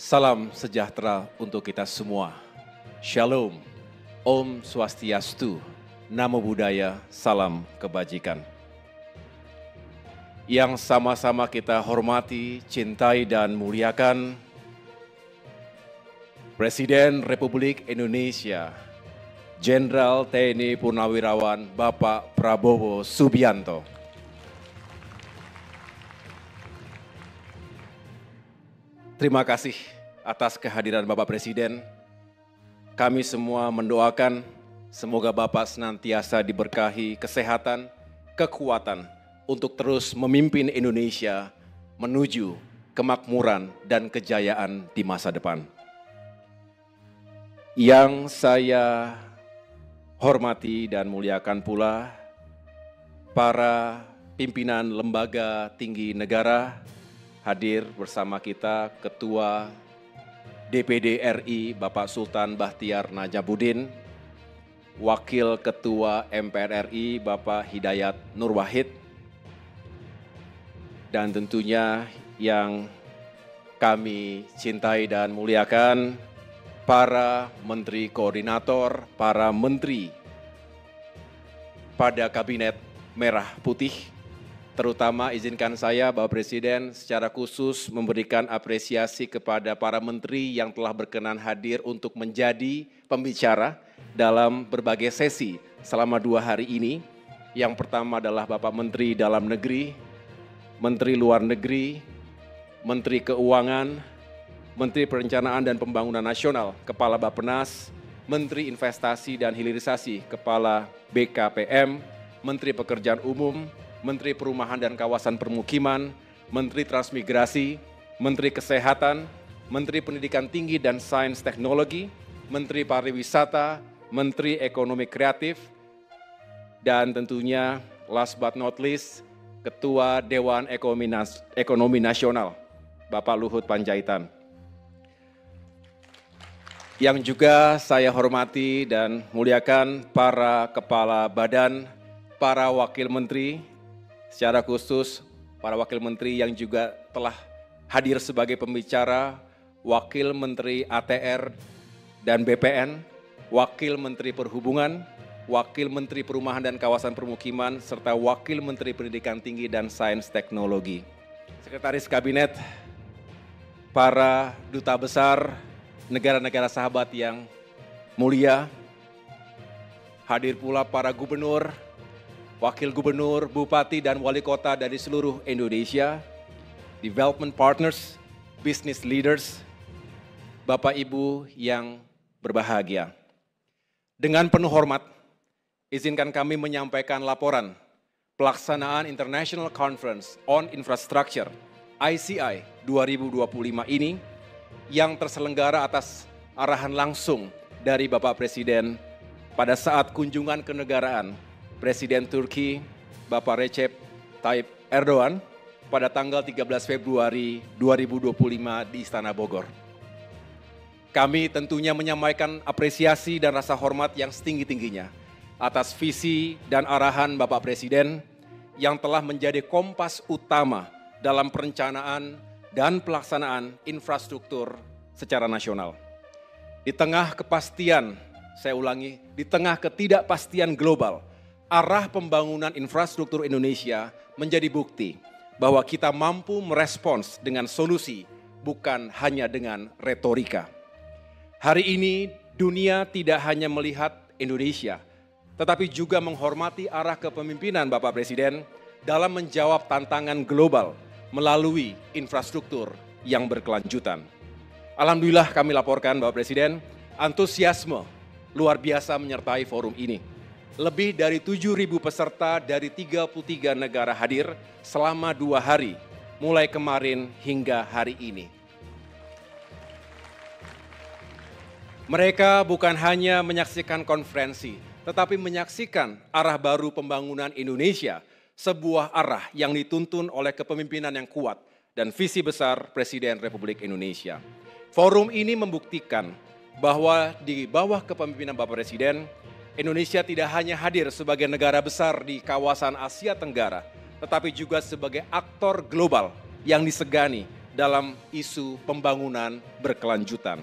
Salam sejahtera untuk kita semua. Shalom, Om Swastiastu, Namo Buddhaya, salam kebajikan. Yang sama-sama kita hormati, cintai dan muliakan Presiden Republik Indonesia, Jenderal TNI Purnawirawan Bapak Prabowo Subianto. Terima kasih atas kehadiran Bapak Presiden. Kami semua mendoakan semoga Bapak senantiasa diberkahi kesehatan, kekuatan untuk terus memimpin Indonesia menuju kemakmuran dan kejayaan di masa depan. Yang saya hormati dan muliakan pula para pimpinan lembaga tinggi negara. Hadir bersama kita Ketua DPD RI Bapak Sultan Bahtiar Najamuddin, Wakil Ketua MPR RI Bapak Hidayat Nur Wahid, dan tentunya yang kami cintai dan muliakan para Menteri Koordinator, para Menteri pada Kabinet Merah Putih. Terutama izinkan saya Bapak Presiden secara khusus memberikan apresiasi kepada para menteri yang telah berkenan hadir untuk menjadi pembicara dalam berbagai sesi selama 2 hari ini. Yang pertama adalah Bapak Menteri Dalam Negeri, Menteri Luar Negeri, Menteri Keuangan, Menteri Perencanaan dan Pembangunan Nasional, Kepala Bappenas, Menteri Investasi dan Hilirisasi, Kepala BKPM, Menteri Pekerjaan Umum, Menteri Perumahan dan Kawasan Permukiman, Menteri Transmigrasi, Menteri Kesehatan, Menteri Pendidikan Tinggi dan Sains Teknologi, Menteri Pariwisata, Menteri Ekonomi Kreatif, dan tentunya last but not least, Ketua Dewan Ekonomi Nasional, Bapak Luhut Panjaitan. Yang juga saya hormati dan muliakan para kepala badan, para wakil menteri, secara khusus para wakil menteri yang juga telah hadir sebagai pembicara, Wakil Menteri ATR dan BPN, Wakil Menteri Perhubungan, Wakil Menteri Perumahan dan Kawasan Permukiman, serta Wakil Menteri Pendidikan Tinggi dan Sains Teknologi. Sekretaris Kabinet, para duta besar negara-negara sahabat yang mulia, hadir pula para gubernur, Wakil Gubernur, Bupati, dan Wali Kota dari seluruh Indonesia, Development Partners, Business Leaders, Bapak Ibu yang berbahagia. Dengan penuh hormat, izinkan kami menyampaikan laporan pelaksanaan International Conference on Infrastructure, ICI 2025 ini, yang terselenggara atas arahan langsung dari Bapak Presiden pada saat kunjungan kenegaraan Presiden Turki Bapak Recep Tayyip Erdogan pada tanggal 13 Februari 2025 di Istana Bogor. Kami tentunya menyampaikan apresiasi dan rasa hormat yang setinggi-tingginya atas visi dan arahan Bapak Presiden yang telah menjadi kompas utama dalam perencanaan dan pelaksanaan infrastruktur secara nasional. Di tengah kepastian, saya ulangi, di tengah ketidakpastian global, arah pembangunan infrastruktur Indonesia menjadi bukti bahwa kita mampu merespons dengan solusi, bukan hanya dengan retorika. Hari ini dunia tidak hanya melihat Indonesia, tetapi juga menghormati arah kepemimpinan Bapak Presiden dalam menjawab tantangan global melalui infrastruktur yang berkelanjutan. Alhamdulillah kami laporkan Bapak Presiden, antusiasme luar biasa menyertai forum ini. Lebih dari 7.000 peserta dari 33 negara hadir selama 2 hari, mulai kemarin hingga hari ini. Mereka bukan hanya menyaksikan konferensi, tetapi menyaksikan arah baru pembangunan Indonesia, sebuah arah yang dituntun oleh kepemimpinan yang kuat dan visi besar Presiden Republik Indonesia. Forum ini membuktikan bahwa di bawah kepemimpinan Bapak Presiden, Indonesia tidak hanya hadir sebagai negara besar di kawasan Asia Tenggara, tetapi juga sebagai aktor global yang disegani dalam isu pembangunan berkelanjutan.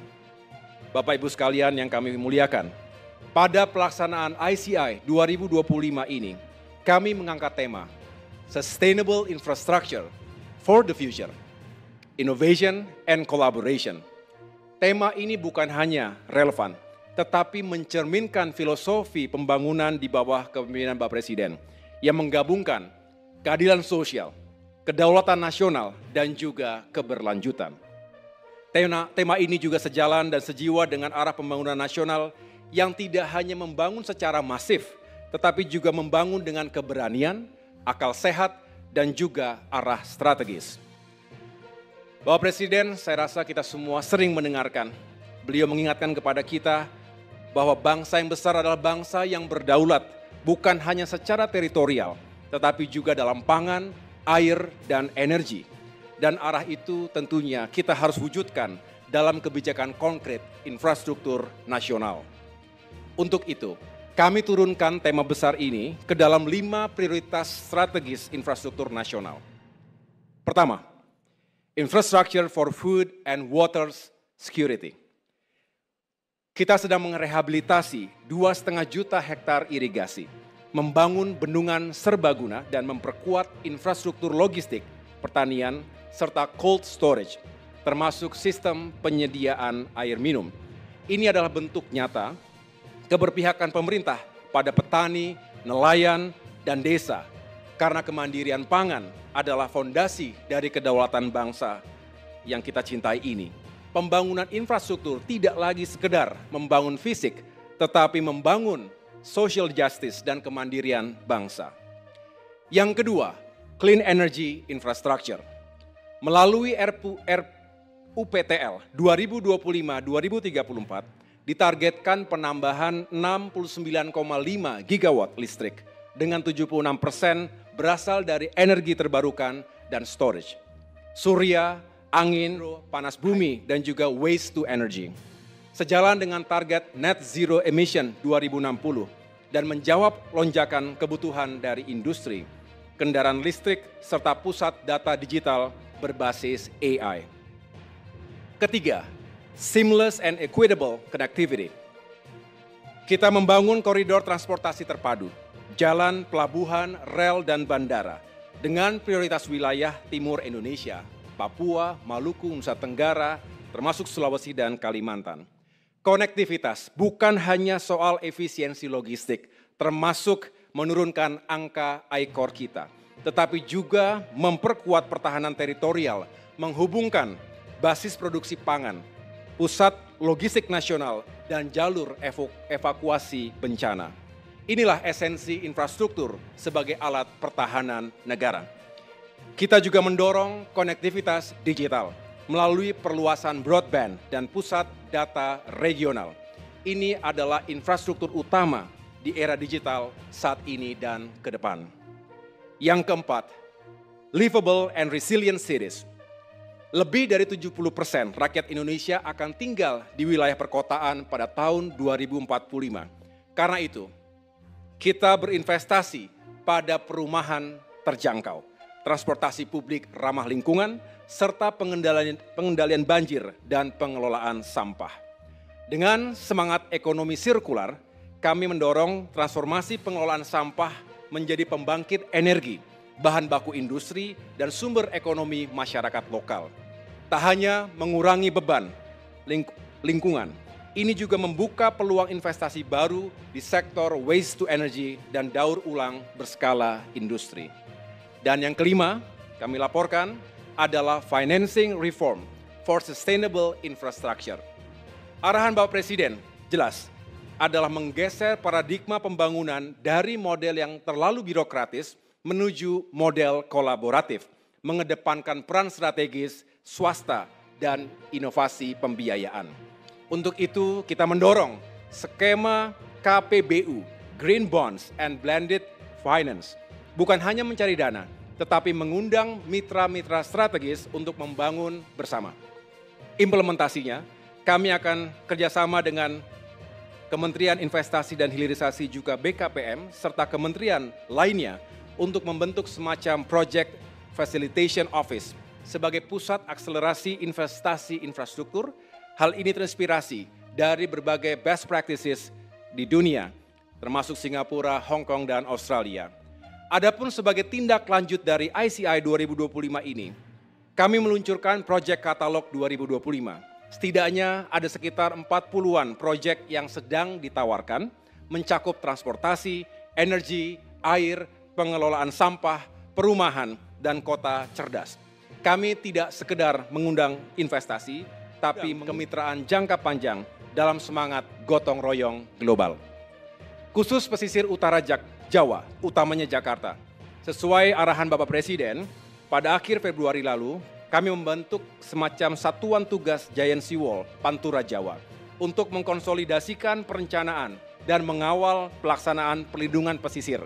Bapak Ibu sekalian yang kami muliakan, pada pelaksanaan ICI 2025 ini, kami mengangkat tema Sustainable Infrastructure for the Future, Innovation and Collaboration. Tema ini bukan hanya relevan, tetapi mencerminkan filosofi pembangunan di bawah kepemimpinan Bapak Presiden yang menggabungkan keadilan sosial, kedaulatan nasional, dan juga keberlanjutan. Tema ini juga sejalan dan sejiwa dengan arah pembangunan nasional yang tidak hanya membangun secara masif, tetapi juga membangun dengan keberanian, akal sehat, dan juga arah strategis. Bapak Presiden, saya rasa kita semua sering mendengarkan, beliau mengingatkan kepada kita bahwa bangsa yang besar adalah bangsa yang berdaulat, bukan hanya secara teritorial, tetapi juga dalam pangan, air, dan energi. Dan arah itu tentunya kita harus wujudkan dalam kebijakan konkret infrastruktur nasional. Untuk itu, kami turunkan tema besar ini ke dalam 5 prioritas strategis infrastruktur nasional. Pertama, Infrastructure for Food and Water Security. Kita sedang merehabilitasi 2,5 juta hektar irigasi, membangun bendungan serbaguna dan memperkuat infrastruktur logistik, pertanian, serta cold storage, termasuk sistem penyediaan air minum. Ini adalah bentuk nyata keberpihakan pemerintah pada petani, nelayan, dan desa, karena kemandirian pangan adalah fondasi dari kedaulatan bangsa yang kita cintai ini. Pembangunan infrastruktur tidak lagi sekedar membangun fisik, tetapi membangun social justice dan kemandirian bangsa. Yang kedua, Clean Energy Infrastructure. Melalui RUPTL 2025-2034, ditargetkan penambahan 69,5 gigawatt listrik dengan 76% berasal dari energi terbarukan dan storage, surya, angin, panas bumi, dan juga waste to energy. Sejalan dengan target net zero emission 2060 dan menjawab lonjakan kebutuhan dari industri, kendaraan listrik, serta pusat data digital berbasis AI. Ketiga, Seamless and Equitable Connectivity. Kita membangun koridor transportasi terpadu, jalan, pelabuhan, rel, dan bandara dengan prioritas wilayah timur Indonesia, Papua, Maluku, Nusa Tenggara, termasuk Sulawesi dan Kalimantan. Konektivitas bukan hanya soal efisiensi logistik, termasuk menurunkan angka ICOR kita, tetapi juga memperkuat pertahanan teritorial, menghubungkan basis produksi pangan, pusat logistik nasional, dan jalur evakuasi bencana. Inilah esensi infrastruktur sebagai alat pertahanan negara. Kita juga mendorong konektivitas digital melalui perluasan broadband dan pusat data regional. Ini adalah infrastruktur utama di era digital saat ini dan ke depan. Yang keempat, Livable and Resilient Cities. Lebih dari 70% rakyat Indonesia akan tinggal di wilayah perkotaan pada tahun 2045. Karena itu, kita berinvestasi pada perumahan terjangkau, transportasi publik ramah lingkungan, serta pengendalian banjir dan pengelolaan sampah. Dengan semangat ekonomi sirkular, kami mendorong transformasi pengelolaan sampah menjadi pembangkit energi, bahan baku industri, dan sumber ekonomi masyarakat lokal. Tak hanya mengurangi beban lingkungan, ini juga membuka peluang investasi baru di sektor waste to energy dan daur ulang berskala industri. Dan yang kelima, kami laporkan adalah financing reform for sustainable infrastructure. Arahan Bapak Presiden jelas adalah menggeser paradigma pembangunan dari model yang terlalu birokratis menuju model kolaboratif, mengedepankan peran strategis swasta dan inovasi pembiayaan. Untuk itu kita mendorong skema KPBU, Green Bonds and Blended Finance, bukan hanya mencari dana, tetapi mengundang mitra-mitra strategis untuk membangun bersama. Implementasinya, kami akan kerjasama dengan Kementerian Investasi dan Hilirisasi juga BKPM, serta kementerian lainnya untuk membentuk semacam Project Facilitation Office sebagai pusat akselerasi investasi infrastruktur. Hal ini terinspirasi dari berbagai best practices di dunia, termasuk Singapura, Hong Kong, dan Australia. Adapun sebagai tindak lanjut dari ICI 2025 ini, kami meluncurkan Project Katalog 2025. Setidaknya ada sekitar 40-an proyek yang sedang ditawarkan, mencakup transportasi, energi, air, pengelolaan sampah, perumahan, dan kota cerdas. Kami tidak sekedar mengundang investasi, tapi kemitraan jangka panjang dalam semangat gotong royong global. Khusus pesisir utara Jawa, utamanya Jakarta. Sesuai arahan Bapak Presiden, pada akhir Februari lalu, kami membentuk semacam satuan tugas Giant Sea Wall Pantura Jawa untuk mengkonsolidasikan perencanaan dan mengawal pelaksanaan perlindungan pesisir.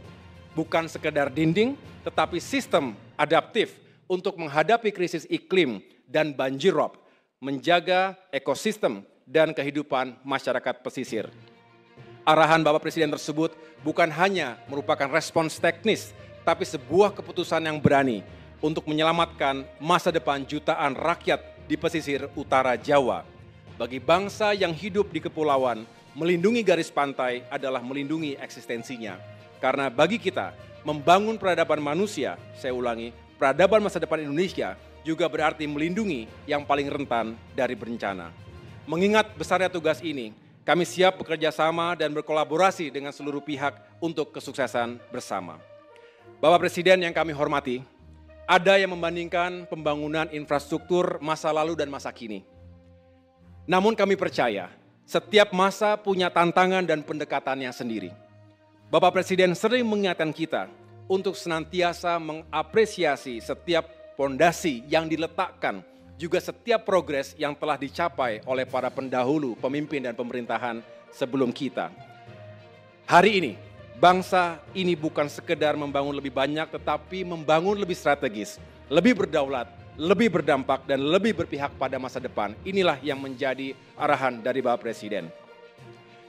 Bukan sekedar dinding, tetapi sistem adaptif untuk menghadapi krisis iklim dan banjir rob, menjaga ekosistem dan kehidupan masyarakat pesisir. Arahan Bapak Presiden tersebut bukan hanya merupakan respons teknis, tapi sebuah keputusan yang berani untuk menyelamatkan masa depan jutaan rakyat di pesisir utara Jawa. Bagi bangsa yang hidup di kepulauan, melindungi garis pantai adalah melindungi eksistensinya. Karena bagi kita, membangun peradaban manusia, saya ulangi, peradaban masa depan Indonesia juga berarti melindungi yang paling rentan dari bencana. Mengingat besarnya tugas ini, kami siap bekerja sama dan berkolaborasi dengan seluruh pihak untuk kesuksesan bersama. Bapak Presiden yang kami hormati, ada yang membandingkan pembangunan infrastruktur masa lalu dan masa kini. Namun kami percaya, setiap masa punya tantangan dan pendekatannya sendiri. Bapak Presiden sering mengingatkan kita untuk senantiasa mengapresiasi setiap pondasi yang diletakkan, juga setiap progres yang telah dicapai oleh para pendahulu, pemimpin dan pemerintahan sebelum kita. Hari ini, bangsa ini bukan sekedar membangun lebih banyak, tetapi membangun lebih strategis, lebih berdaulat, lebih berdampak, dan lebih berpihak pada masa depan. Inilah yang menjadi arahan dari Bapak Presiden.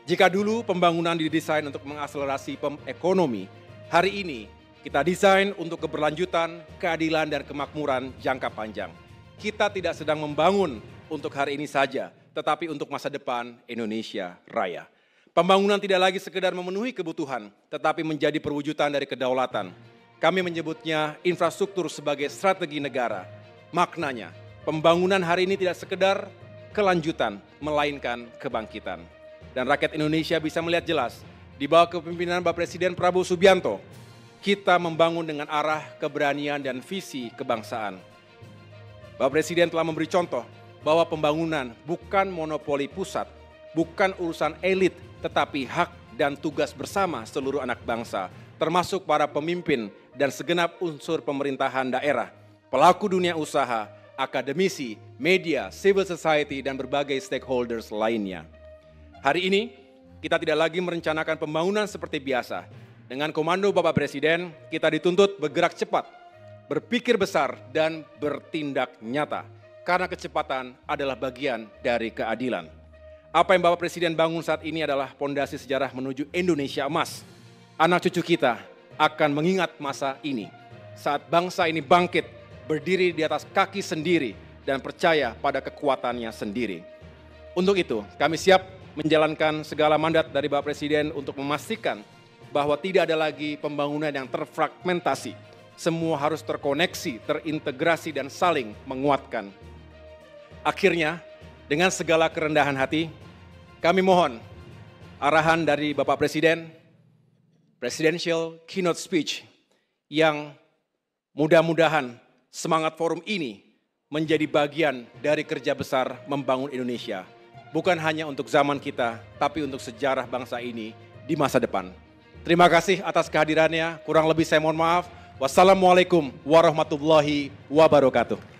Jika dulu pembangunan didesain untuk mengakselerasi ekonomi, hari ini kita desain untuk keberlanjutan, keadilan, dan kemakmuran jangka panjang. Kita tidak sedang membangun untuk hari ini saja, tetapi untuk masa depan Indonesia Raya. Pembangunan tidak lagi sekedar memenuhi kebutuhan, tetapi menjadi perwujudan dari kedaulatan. Kami menyebutnya infrastruktur sebagai strategi negara. Maknanya, pembangunan hari ini tidak sekedar kelanjutan, melainkan kebangkitan. Dan rakyat Indonesia bisa melihat jelas, di bawah kepemimpinan Bapak Presiden Prabowo Subianto, kita membangun dengan arah keberanian dan visi kebangsaan. Bapak Presiden telah memberi contoh bahwa pembangunan bukan monopoli pusat, bukan urusan elit, tetapi hak dan tugas bersama seluruh anak bangsa, termasuk para pemimpin dan segenap unsur pemerintahan daerah, pelaku dunia usaha, akademisi, media, civil society, dan berbagai stakeholders lainnya. Hari ini, kita tidak lagi merencanakan pembangunan seperti biasa. Dengan komando Bapak Presiden, kita dituntut bergerak cepat, berpikir besar, dan bertindak nyata. Karena kecepatan adalah bagian dari keadilan. Apa yang Bapak Presiden bangun saat ini adalah pondasi sejarah menuju Indonesia emas. Anak cucu kita akan mengingat masa ini, saat bangsa ini bangkit, berdiri di atas kaki sendiri, dan percaya pada kekuatannya sendiri. Untuk itu, kami siap menjalankan segala mandat dari Bapak Presiden untuk memastikan bahwa tidak ada lagi pembangunan yang terfragmentasi. Semua harus terkoneksi, terintegrasi, dan saling menguatkan. Akhirnya, dengan segala kerendahan hati, kami mohon arahan dari Bapak Presiden, Presidential Keynote Speech, yang mudah-mudahan semangat forum ini menjadi bagian dari kerja besar membangun Indonesia. Bukan hanya untuk zaman kita, tapi untuk sejarah bangsa ini di masa depan. Terima kasih atas kehadirannya, kurang lebih saya mohon maaf. Wassalamualaikum warahmatullahi wabarakatuh.